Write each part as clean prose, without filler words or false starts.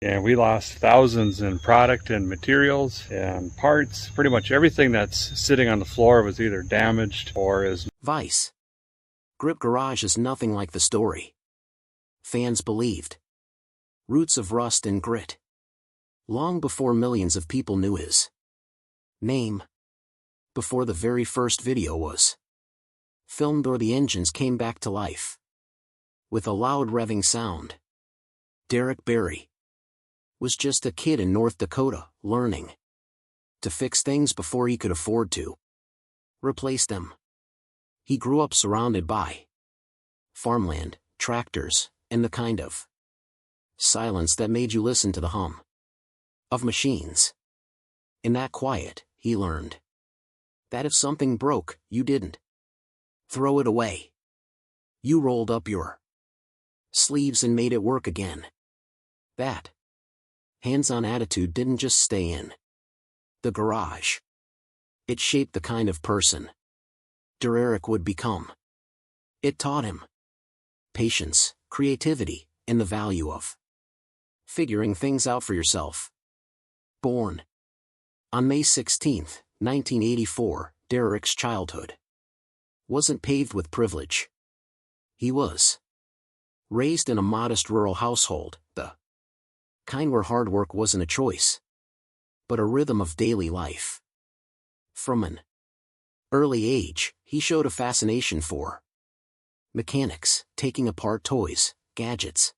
And we lost thousands in product and materials and parts. Pretty much everything that's sitting on the floor was either damaged or is. Vice. Grip Garage is nothing like the story fans believed. Roots of rust and grit. Long before millions of people knew his name. Before the very first video was filmed or the engines came back to life. With a loud revving sound. Derek Bieri was just a kid in North Dakota, learning to fix things before he could afford to replace them. He grew up surrounded by farmland, tractors, and the kind of silence that made you listen to the hum of machines. In that quiet, he learned that if something broke, you didn't throw it away. You rolled up your sleeves and made it work again. That hands-on attitude didn't just stay in the garage. It shaped the kind of person Derek would become. It taught him patience, creativity, and the value of figuring things out for yourself. Born on May 16, 1984, Derek's childhood wasn't paved with privilege. He was raised in a modest rural household, the kind where hard work wasn't a choice, but a rhythm of daily life. From an early age, he showed a fascination for mechanics, taking apart toys, gadgets,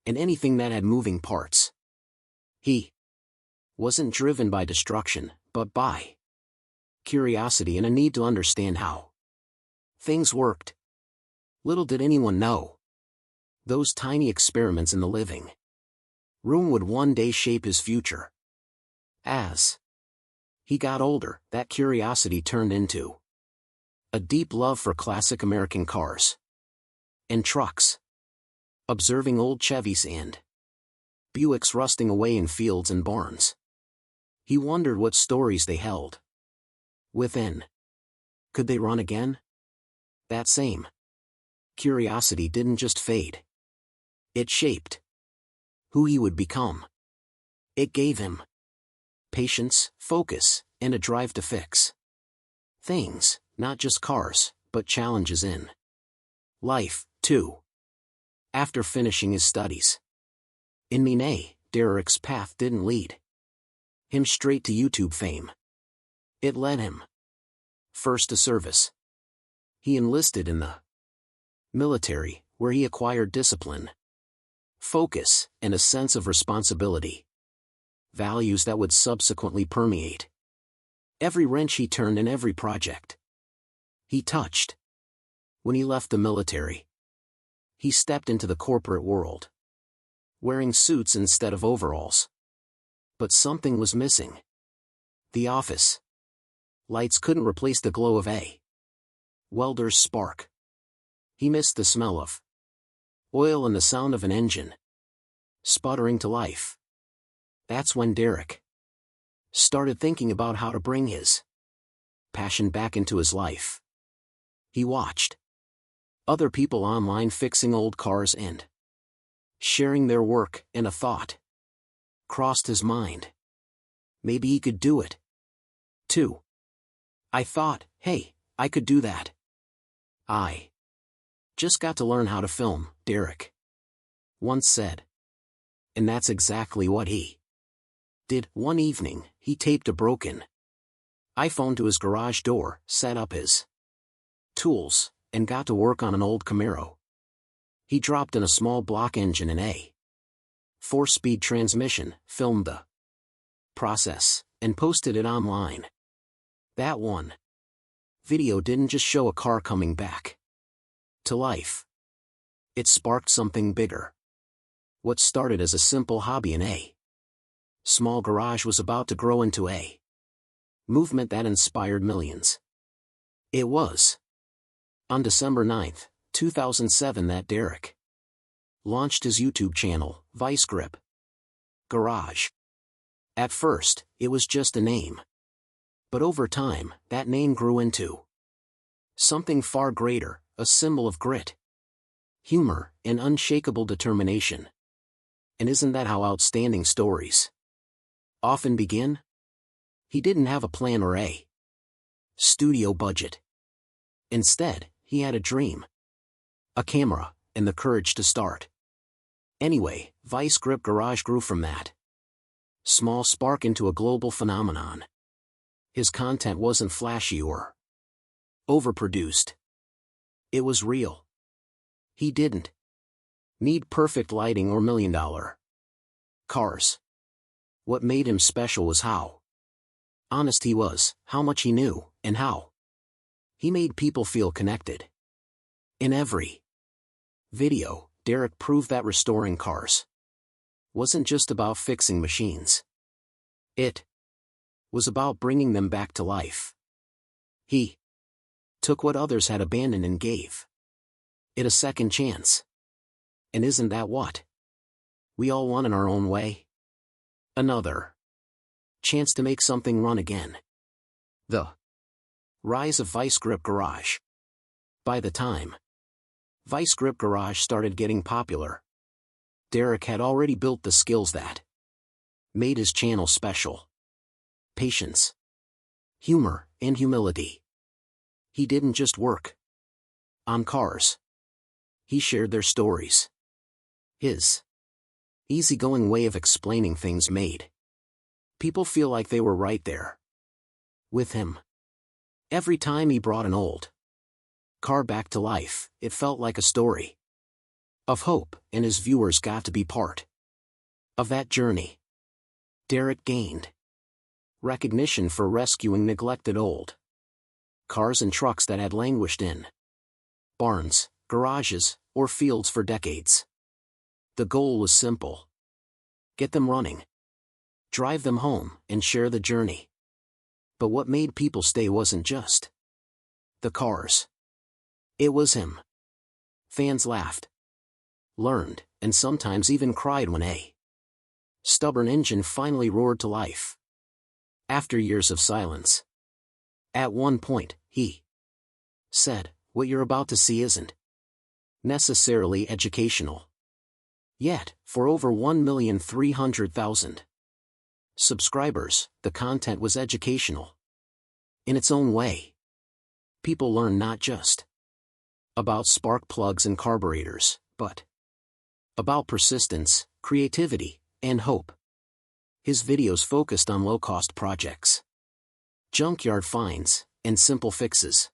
and anything that had moving parts. He wasn't driven by destruction, but by curiosity and a need to understand how things worked. Little did anyone know, those tiny experiments in the living room would one day shape his future. As he got older, that curiosity turned into a deep love for classic American cars and trucks. Observing old Chevys and Buicks rusting away in fields and barns, he wondered what stories they held within. Could they run again? That same curiosity didn't just fade. It shaped who he would become. It gave him patience, focus, and a drive to fix things, not just cars, but challenges in life, too. After finishing his studies in Maine, Derek's path didn't lead him straight to YouTube fame. It led him first to service. He enlisted in the military, where he acquired discipline, focus, and a sense of responsibility. Values that would subsequently permeate every wrench he turned in every project he touched. When he left the military, he stepped into the corporate world, wearing suits instead of overalls. But something was missing. The office lights couldn't replace the glow of a welder's spark. He missed the smell of oil and the sound of an engine sputtering to life. That's when Derek started thinking about how to bring his passion back into his life. He watched other people online fixing old cars and sharing their work, and a thought crossed his mind. Maybe he could do it too. I thought, hey, I could do that. I just got to learn how to film, Derek once said. And that's exactly what he did. One evening, he taped a broken iPhone to his garage door, set up his tools, and got to work on an old Camaro. He dropped in a small block engine and a 4-speed transmission, filmed the process, and posted it online. That one video didn't just show a car coming back to life. It sparked something bigger. What started as a simple hobby in a small garage was about to grow into a movement that inspired millions. It was on December 9, 2007 that Derek launched his YouTube channel, Vice Grip Garage. At first, it was just a name. But over time, that name grew into something far greater, a symbol of grit, humor, and unshakable determination. And isn't that how outstanding stories often begin? He didn't have a plan or a studio budget. Instead, he had a dream, a camera, and the courage to start. Anyway, Vice Grip Garage grew from that small spark into a global phenomenon. His content wasn't flashy or overproduced. It was real. He didn't need perfect lighting or million-dollar cars. What made him special was how honest he was, how much he knew, and how he made people feel connected. In every video, Derek proved that restoring cars wasn't just about fixing machines. It was about bringing them back to life. He took what others had abandoned and gave it a second chance. And isn't that what we all want in our own way? Another chance to make something run again. The rise of Vice Grip Garage. By the time Vice Grip Garage started getting popular, Derek had already built the skills that made his channel special. Patience, humor, and humility. He didn't just work on cars. He shared their stories. His easygoing way of explaining things made people feel like they were right there with him. Every time he brought an old car back to life, it felt like a story of hope, and his viewers got to be part of that journey. Derek gained recognition for rescuing neglected old cars and trucks that had languished in barns, garages, or fields for decades. The goal was simple: get them running, drive them home, and share the journey. But what made people stay wasn't just the cars. It was him. Fans laughed, learned, and sometimes even cried when a stubborn engine finally roared to life after years of silence. At one point, he said, "What you're about to see isn't necessarily educational." Yet, for over 1,300,000 subscribers, the content was educational in its own way. People learn not just about spark plugs and carburetors, but about persistence, creativity, and hope. His videos focused on low-cost projects, junkyard finds, and simple fixes,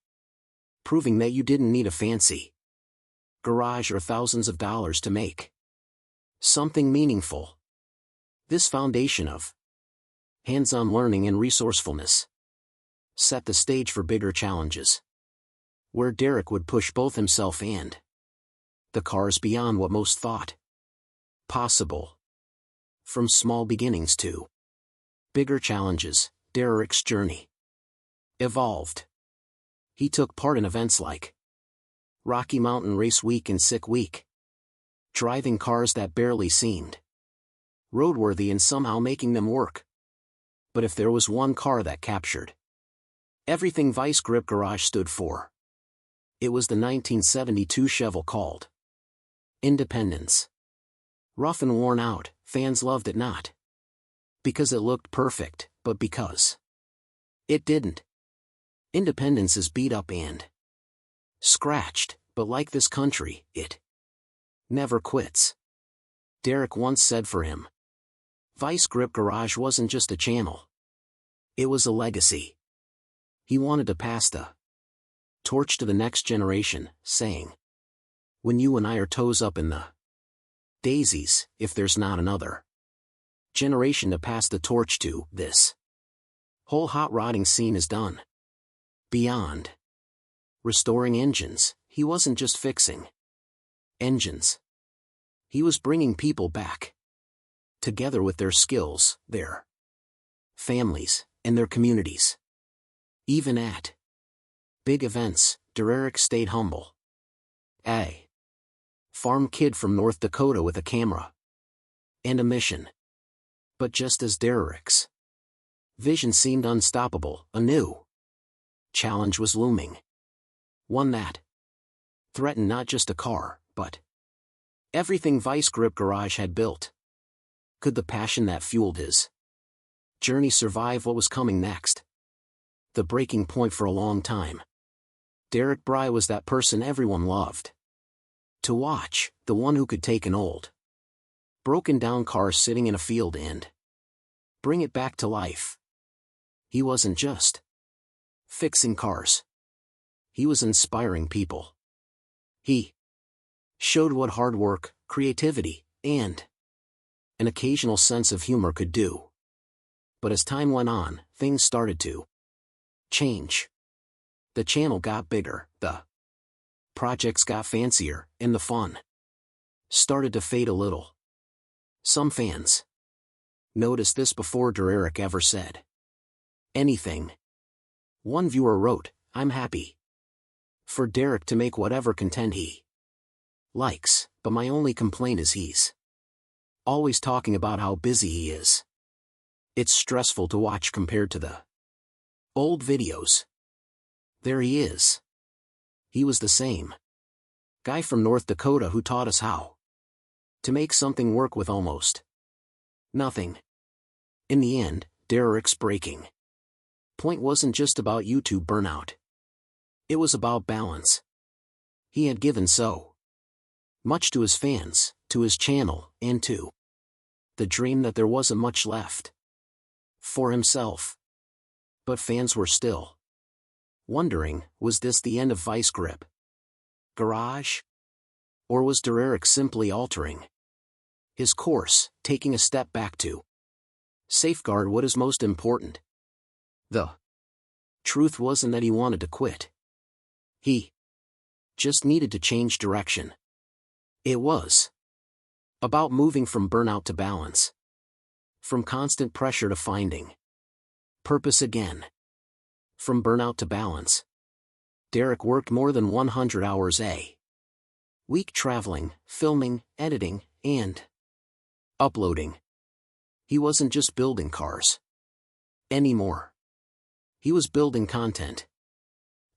proving that you didn't need a fancy garage or thousands of dollars to make something meaningful. This foundation of hands-on learning and resourcefulness set the stage for bigger challenges, where Derek would push both himself and the cars beyond what most thought possible. From small beginnings to bigger challenges, Derek's journey evolved. He took part in events like Rocky Mountain Race Week and Sick Week, driving cars that barely seemed roadworthy and somehow making them work. But if there was one car that captured everything Vice Grip Garage stood for, it was the 1972 Chevelle called Independence. Rough and worn out, fans loved it not because it looked perfect, but because it didn't. Independence is beat up and scratched, but like this country, it never quits. Derek once said for him, Vice Grip Garage wasn't just a channel. It was a legacy. He wanted to pass the torch to the next generation, saying, "When you and I are toes up in the daisies, if there's not another generation to pass the torch to, this whole hot rodding scene is done." Beyond restoring engines, he wasn't just fixing engines. He was bringing people back together with their skills, their families, and their communities. Even at big events, Derek stayed humble. A farm kid from North Dakota with a camera and a mission. But just as Derek's vision seemed unstoppable, a new challenge was looming. One that threatened not just a car, but everything Vice Grip Garage had built. Could the passion that fueled his journey survive what was coming next? The breaking point for a long time. Derek Bieri was that person everyone loved to watch, the one who could take an old, broken down car sitting in a field and bring it back to life. He wasn't just fixing cars. He was inspiring people. He showed what hard work, creativity, and an occasional sense of humor could do. But as time went on, things started to change. The channel got bigger, the projects got fancier, and the fun started to fade a little. Some fans noticed this before Derek ever said anything. One viewer wrote, "I'm happy for Derek to make whatever content he likes, but my only complaint is he's always talking about how busy he is. It's stressful to watch compared to the old videos." There he is. He was the same guy from North Dakota who taught us how to make something work with almost nothing. In the end, Derek's breaking point wasn't just about YouTube burnout. It was about balance. He had given so much to his fans, to his channel, and to the dream that there wasn't much left for himself. But fans were still wondering, was this the end of Vice Grip Garage? Or was Derek simply altering his course, taking a step back to safeguard what is most important? The truth wasn't that he wanted to quit. He just needed to change direction. It was about moving from burnout to balance, from constant pressure to finding purpose again. From burnout to balance. Derek worked more than 100 hours a week traveling, filming, editing, and uploading. He wasn't just building cars anymore. He was building content.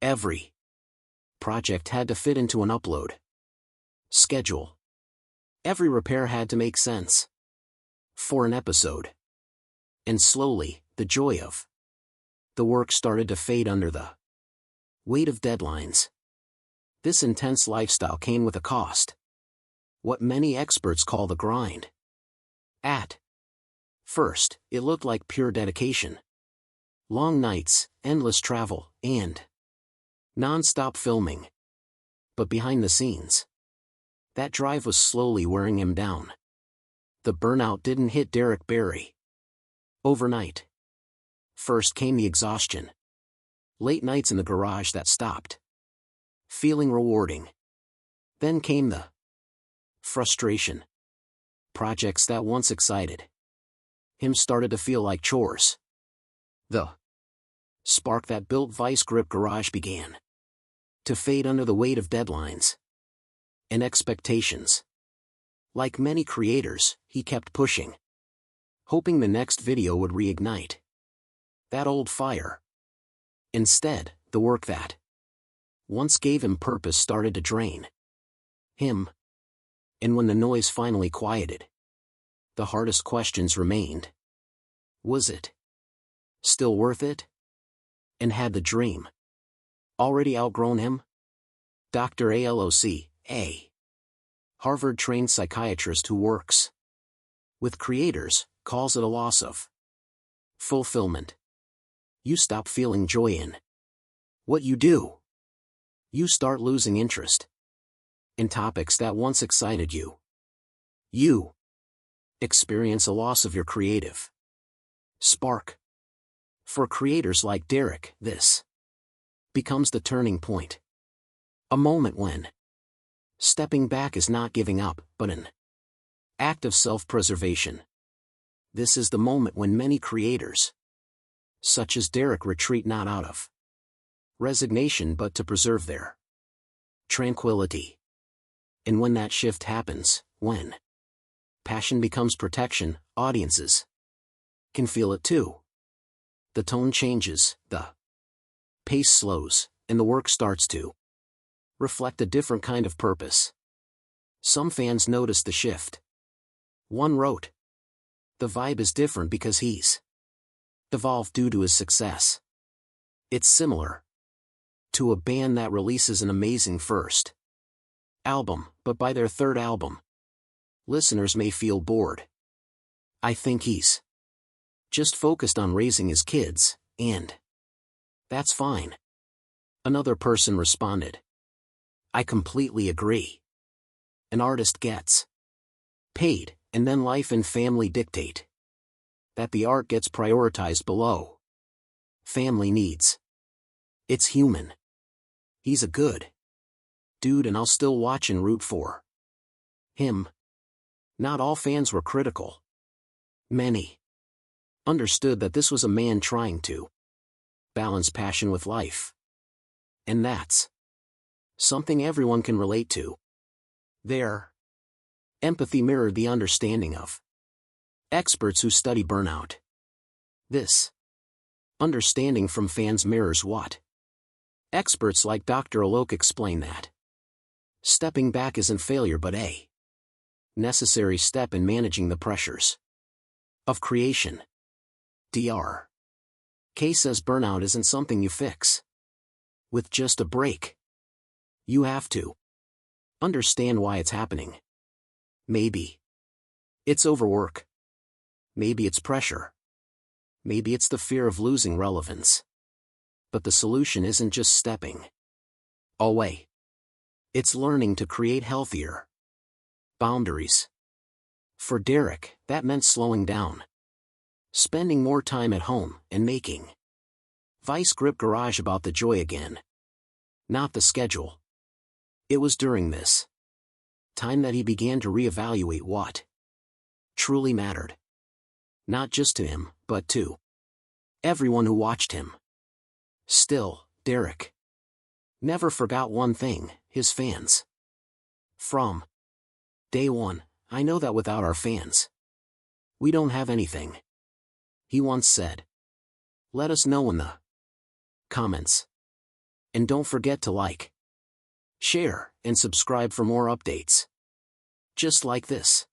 Every project had to fit into an upload schedule. Every repair had to make sense for an episode. And slowly, the joy of the work started to fade under the weight of deadlines. This intense lifestyle came with a cost. What many experts call the grind. At first, it looked like pure dedication. Long nights, endless travel, and non-stop filming. But behind the scenes, that drive was slowly wearing him down. The burnout didn't hit Derek Bieri overnight. First came the exhaustion. Late nights in the garage that stopped feeling rewarding. Then came the frustration. Projects that once excited him started to feel like chores. The spark that built Vice Grip Garage began to fade under the weight of deadlines and expectations. Like many creators, he kept pushing, hoping the next video would reignite that old fire. Instead, the work that once gave him purpose started to drain him. And when the noise finally quieted, the hardest questions remained. Was it still worth it? And had the dream already outgrown him? Dr. Aloc, a Harvard-trained psychiatrist who works with creators, calls it a loss of fulfillment. You stop feeling joy in what you do. You start losing interest in topics that once excited you. You experience a loss of your creative spark. For creators like Derek, this becomes the turning point. A moment when stepping back is not giving up, but an act of self-preservation. This is the moment when many creators, such as Derek, retreat not out of resignation but to preserve their tranquility. And when that shift happens, when passion becomes protection, audiences can feel it too. The tone changes, the pace slows, and the work starts to reflect a different kind of purpose. Some fans noticed the shift. One wrote, The vibe is different because he's evolved due to his success. It's similar to a band that releases an amazing first album, but by their third album, listeners may feel bored. I think he's just focused on raising his kids, and that's fine. Another person responded. I completely agree. An artist gets paid, and then life and family dictate that the art gets prioritized below family needs. It's human. He's a good dude, and I'll still watch and root for him. Not all fans were critical. Many understood that this was a man trying to balance passion with life. And that's something everyone can relate to. Their empathy mirrored the understanding of experts who study burnout. This understanding from fans mirrors what experts like Dr. Alok explain, that stepping back isn't failure but a necessary step in managing the pressures of creation. Dr. K says burnout isn't something you fix with just a break. You have to understand why it's happening. Maybe it's overwork. Maybe it's pressure. Maybe it's the fear of losing relevance. But the solution isn't just stepping away. It's learning to create healthier boundaries. For Derek, that meant slowing down, spending more time at home, and making Vice Grip Garage about the joy again, not the schedule. It was during this time that he began to reevaluate what truly mattered. Not just to him, but to everyone who watched him. Still, Derek never forgot one thing: his fans. From day one, I know that without our fans, we don't have anything. He once said. Let us know in the comments. And don't forget to like, share, and subscribe for more updates just like this.